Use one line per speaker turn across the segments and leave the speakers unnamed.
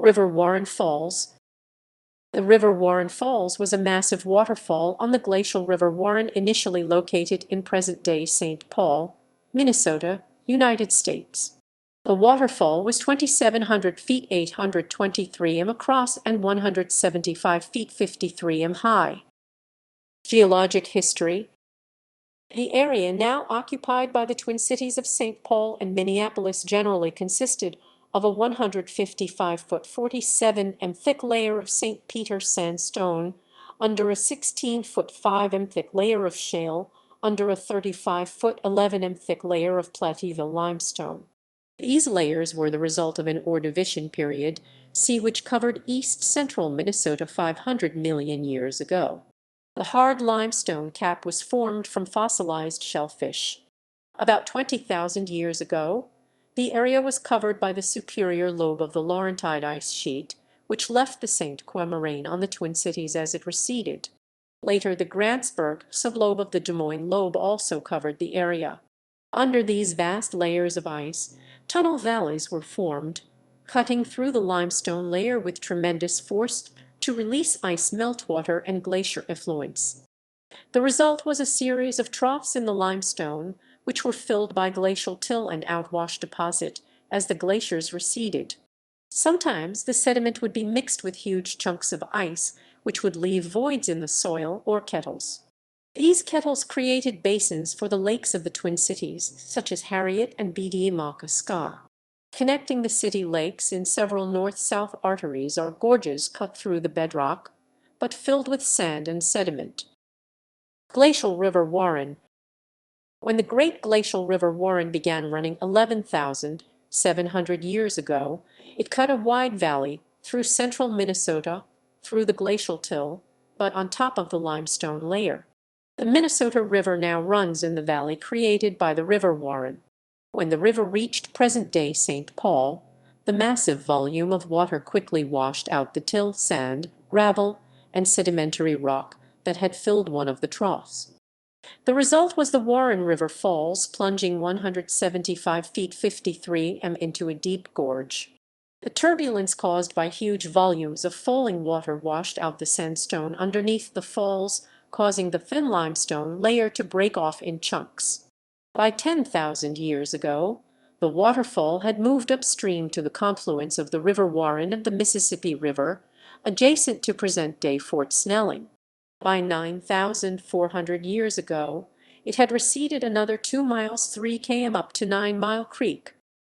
River Warren Falls. The River Warren Falls was a massive waterfall on the glacial River Warren, initially located in present-day St. Paul, Minnesota, United States. The waterfall was 2,700 feet 823 m across and 175 feet 53 m high. Geologic history. The area now occupied by the Twin Cities of St. Paul and Minneapolis generally consisted of a 155-foot 47 m thick layer of St. Peter sandstone under a 16-foot 5 m thick layer of shale under a 35-foot 11 m thick layer of Platteville limestone. These layers were the result of an Ordovician period, which covered east-central Minnesota 500 million years ago. The hard limestone cap was formed from fossilized shellfish. About 20,000 years ago, the area was covered by the superior lobe of the Laurentide ice sheet, which left the St. Croix moraine on the Twin Cities as it receded. Later, the Grantsburg sublobe of the Des Moines lobe also covered the area. Under these vast layers of ice, tunnel valleys were formed, cutting through the limestone layer with tremendous force to release ice meltwater and glacier effluents. The result was a series of troughs in the limestone, which were filled by glacial till and outwash deposit as the glaciers receded. Sometimes the sediment would be mixed with huge chunks of ice, which would leave voids in the soil or kettles. These kettles created basins for the lakes of the Twin Cities, such as Harriet and Bd-Maka-Ska. Connecting the city lakes in several north-south arteries are gorges cut through the bedrock, but filled with sand and sediment. Glacial River Warren. When the Great Glacial River Warren began running 11,700 years ago, it cut a wide valley through central Minnesota, through the glacial till, but on top of the limestone layer. The Minnesota River now runs in the valley created by the River Warren. When the river reached present-day St. Paul, the massive volume of water quickly washed out the till, sand, gravel, and sedimentary rock that had filled one of the troughs. The result was the Warren River Falls, plunging 175 feet 53 m into a deep gorge. The turbulence caused by huge volumes of falling water washed out the sandstone underneath the falls, causing the thin limestone layer to break off in chunks. By 10,000 years ago, the waterfall had moved upstream to the confluence of the River Warren and the Mississippi River, adjacent to present-day Fort Snelling. By 9,400 years ago, it had receded another 2 miles 3 km up to 9 Mile Creek.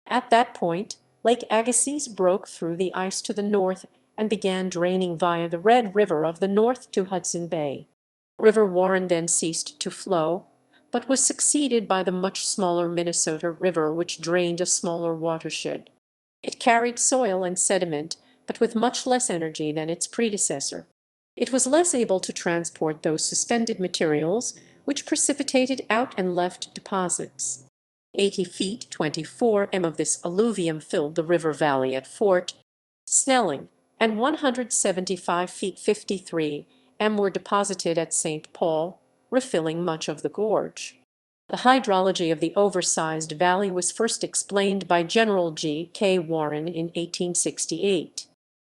At that point, Lake Agassiz broke through the ice to the north and began draining via the Red River of the north to Hudson Bay. River Warren then ceased to flow, but was succeeded by the much smaller Minnesota River, which drained a smaller watershed. It carried soil and sediment, but with much less energy than its predecessor. It was less able to transport those suspended materials, which precipitated out and left deposits. 80 feet 24 m of this alluvium filled the river valley at Fort Snelling, and 175 feet 53 m were deposited at St. Paul, refilling much of the gorge. The hydrology of the oversized valley was first explained by General G.K. Warren in 1868.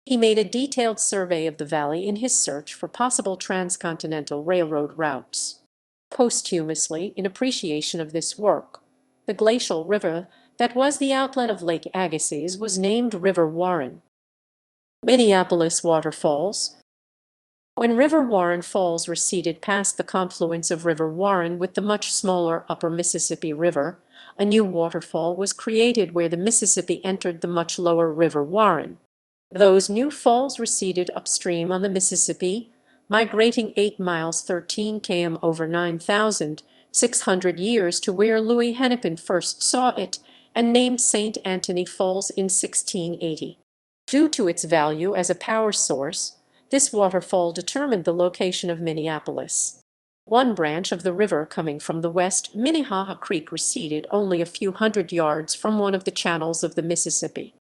He made a detailed survey of the valley in his search for possible transcontinental railroad routes. Posthumously, in appreciation of this work, the glacial river that was the outlet of Lake Agassiz was named River Warren. Minneapolis waterfalls. When River Warren Falls receded past the confluence of River Warren with the much smaller Upper Mississippi River, a new waterfall was created where the Mississippi entered the much lower River Warren. Those new falls receded upstream on the Mississippi, migrating 8 miles 13 km over 9,600 years to where Louis Hennepin first saw it and named St. Anthony Falls in 1680. Due to its value as a power source, this waterfall determined the location of Minneapolis. One branch of the river coming from the west, Minnehaha Creek, receded only a few hundred yards from one of the channels of the Mississippi.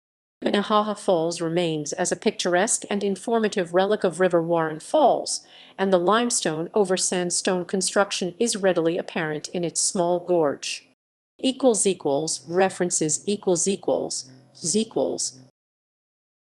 Minnehaha Falls remains as a picturesque and informative relic of River Warren Falls, and the limestone over sandstone construction is readily apparent in its small gorge. References